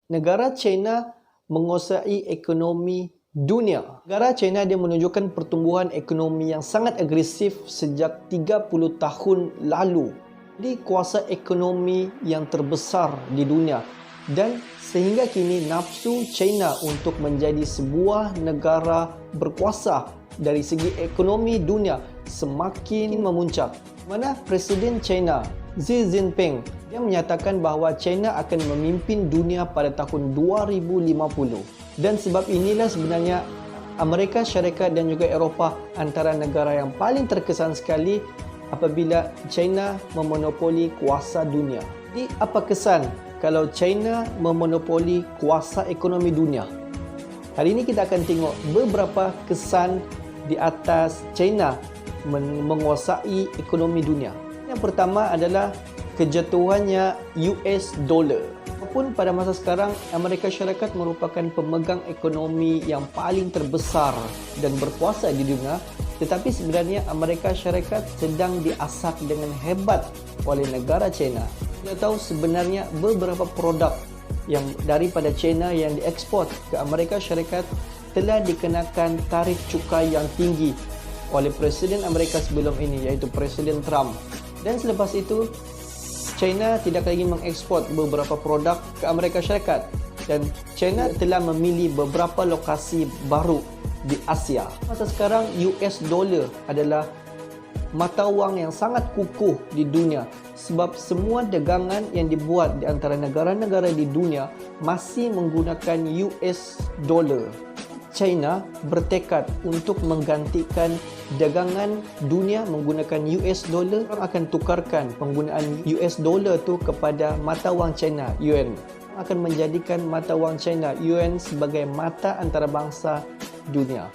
Negara China menguasai ekonomi dunia. Negara China dia menunjukkan pertumbuhan ekonomi yang sangat agresif sejak 30 tahun lalu. Jadi kuasa ekonomi yang terbesar di dunia dan sehingga kini nafsu China untuk menjadi sebuah negara berkuasa dari segi ekonomi dunia semakin memuncak. Mana Presiden China Xi Jinping dia menyatakan bahawa China akan memimpin dunia pada tahun 2050 dan sebab inilah sebenarnya Amerika Syarikat dan juga Eropah antara negara yang paling terkesan sekali apabila China memonopoli kuasa dunia. Jadi apa kesan kalau China memonopoli kuasa ekonomi dunia? Hari ini kita akan tengok beberapa kesan di atas China menguasai ekonomi dunia. Yang pertama adalah kejatuhannya US dollar. Walaupun pada masa sekarang Amerika Syarikat merupakan pemegang ekonomi yang paling terbesar dan berkuasa di dunia, tetapi sebenarnya Amerika Syarikat sedang diasak dengan hebat oleh negara China. Kita tahu sebenarnya beberapa produk yang daripada China yang diekspor ke Amerika Syarikat telah dikenakan tarif cukai yang tinggi oleh Presiden Amerika sebelum ini, iaitu Presiden Trump. Dan selepas itu, China tidak lagi mengekspor beberapa produk ke Amerika Syarikat dan China telah memilih beberapa lokasi baru di Asia. Masa sekarang US dollar adalah mata wang yang sangat kukuh di dunia sebab semua dagangan yang dibuat di antara negara-negara di dunia masih menggunakan US dollar. China bertekad untuk menggantikan dagangan dunia menggunakan US dollar. Orang akan tukarkan penggunaan US dollar tu kepada mata wang China, yuan. Akan menjadikan mata wang China, yuan sebagai mata antarabangsa dunia.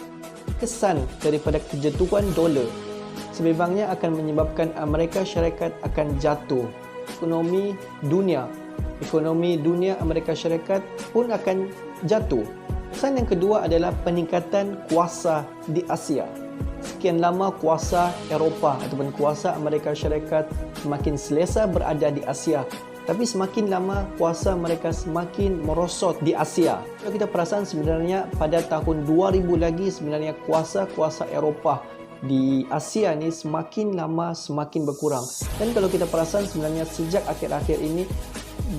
Kesan daripada kejatuhan dolar sebimbangnya akan menyebabkan Amerika Syarikat akan jatuh. Ekonomi dunia Amerika Syarikat pun akan jatuh. Kesan yang kedua adalah peningkatan kuasa di Asia. Sekian lama kuasa Eropah ataupun kuasa Amerika Syarikat semakin selesa berada di Asia. Tapi semakin lama kuasa mereka semakin merosot di Asia. Kalau kita perasan sebenarnya pada tahun 2000 lagi sebenarnya kuasa-kuasa Eropah di Asia ni semakin lama semakin berkurang. Dan kalau kita perasan sebenarnya sejak akhir-akhir ini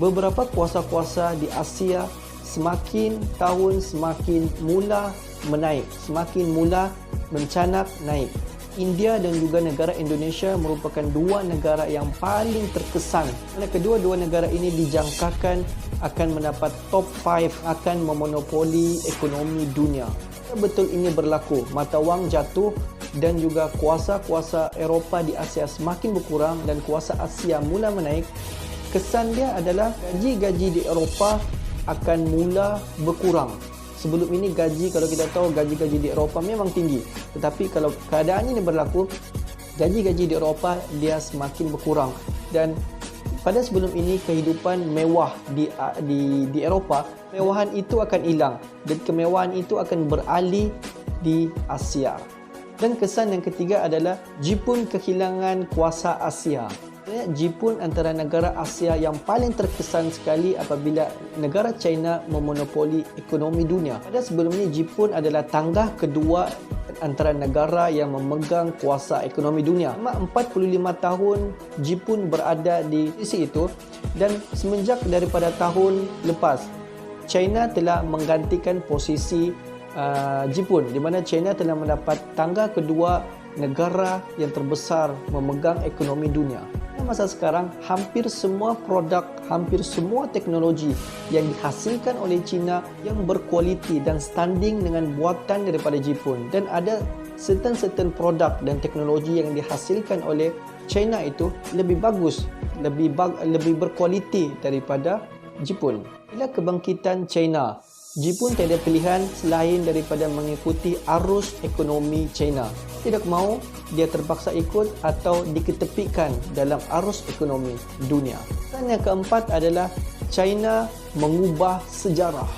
beberapa kuasa-kuasa di Asia semakin tahun semakin mula menaik, semakin mula mencanak naik. India dan juga negara Indonesia merupakan dua negara yang paling terkesan. Kerana kedua-dua negara ini dijangkakan akan mendapat top 5 akan memonopoli ekonomi dunia. Betul ini berlaku, mata wang jatuh dan juga kuasa-kuasa Eropah di Asia semakin berkurang dan kuasa Asia mula menaik. Kesan dia adalah gaji-gaji di Eropah akan mula berkurang. Sebelum ini kalau kita tahu gaji-gaji di Eropah memang tinggi. Tetapi kalau keadaan ini berlaku, gaji-gaji di Eropah dia semakin berkurang. Dan pada sebelum ini kehidupan mewah di Eropah, kemewahan itu akan hilang dan kemewahan itu akan beralih di Asia. Dan kesan yang ketiga adalah Jepun kehilangan kuasa Asia. Jepun antara negara Asia yang paling terkesan sekali apabila negara China memonopoli ekonomi dunia. Pada sebelum ini Jepun adalah tangga kedua antara negara yang memegang kuasa ekonomi dunia. Selama 45 tahun Jepun berada di sisi itu dan semenjak daripada tahun lepas China telah menggantikan posisi Jepun di mana China telah mendapat tangga kedua negara yang terbesar memegang ekonomi dunia. Masa sekarang hampir semua produk, hampir semua teknologi yang dihasilkan oleh China yang berkualiti dan standing dengan buatan daripada Jepun, dan ada certain produk dan teknologi yang dihasilkan oleh China itu lebih bagus, lebih berkualiti daripada Jepun. Bila kebangkitan China, Jepun tiada pilihan selain daripada mengikuti arus ekonomi China. Tidak mahu, dia terpaksa ikut atau diketepikan dalam arus ekonomi dunia. Dan yang keempat adalah China mengubah sejarah.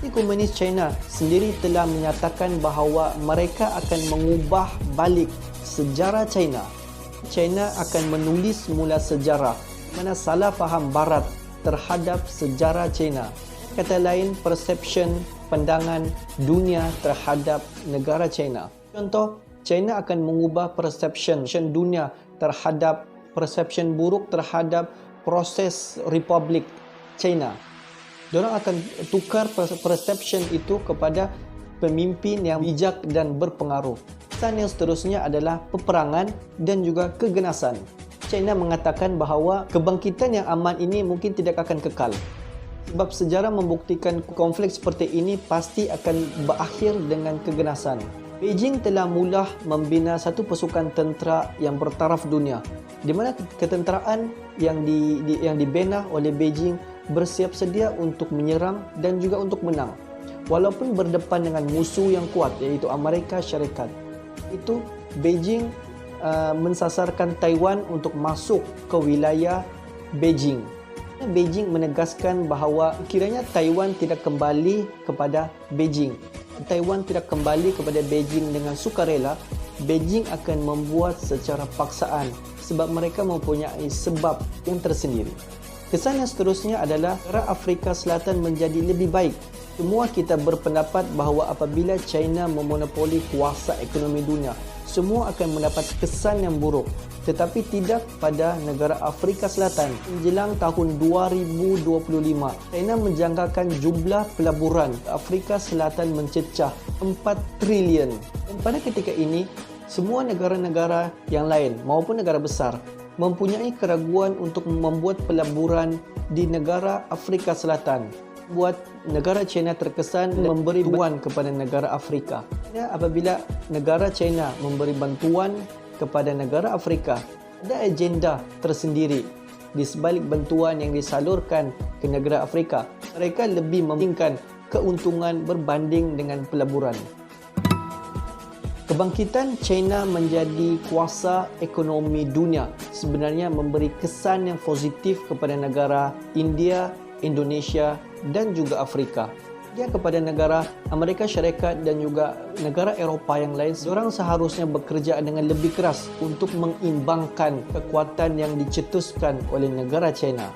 Komunis China sendiri telah menyatakan bahawa mereka akan mengubah balik sejarah China. China akan menulis mula sejarah, mana salah faham Barat terhadap sejarah China. Kata lain, perception pandangan dunia terhadap negara China. Contoh, China akan mengubah perception dunia terhadap perception buruk terhadap proses Republik China. Diorang akan tukar perception itu kepada pemimpin yang bijak dan berpengaruh. Kesan yang seterusnya adalah peperangan dan juga keganasan. China mengatakan bahawa kebangkitan yang aman ini mungkin tidak akan kekal. Sebab sejarah membuktikan konflik seperti ini pasti akan berakhir dengan keganasan. Beijing telah mula membina satu pasukan tentera yang bertaraf dunia, di mana ketenteraan yang dibina oleh Beijing bersiap sedia untuk menyerang dan juga untuk menang. Walaupun berdepan dengan musuh yang kuat iaitu Amerika Syarikat. Itu Beijing mensasarkan Taiwan untuk masuk ke wilayah Beijing. Beijing menegaskan bahawa kiranya Taiwan tidak kembali kepada Beijing. Taiwan tidak kembali kepada Beijing dengan sukarela. Beijing akan membuat secara paksaan sebab mereka mempunyai sebab yang tersendiri. Kesan yang seterusnya adalah negara Afrika Selatan menjadi lebih baik. Semua kita berpendapat bahawa apabila China memonopoli kuasa ekonomi dunia, semua akan mendapat kesan yang buruk. Tetapi tidak pada negara Afrika Selatan. Menjelang tahun 2025, China menjangkakan jumlah pelaburan Afrika Selatan mencecah 4 trilion. Dan pada ketika ini, semua negara-negara yang lain maupun negara besar mempunyai keraguan untuk membuat pelaburan di negara Afrika Selatan. Buat negara China terkesan memberi bantuan kepada negara Afrika. Apabila negara China memberi bantuan kepada negara Afrika, ada agenda tersendiri di sebalik bantuan yang disalurkan ke negara Afrika. Mereka lebih mementingkan keuntungan berbanding dengan pelaburan. Kebangkitan China menjadi kuasa ekonomi dunia sebenarnya memberi kesan yang positif kepada negara India, Indonesia dan juga Afrika. Dia kepada negara Amerika Syarikat dan juga negara Eropah yang lain, diorang seharusnya bekerja dengan lebih keras untuk mengimbangkan kekuatan yang dicetuskan oleh negara China.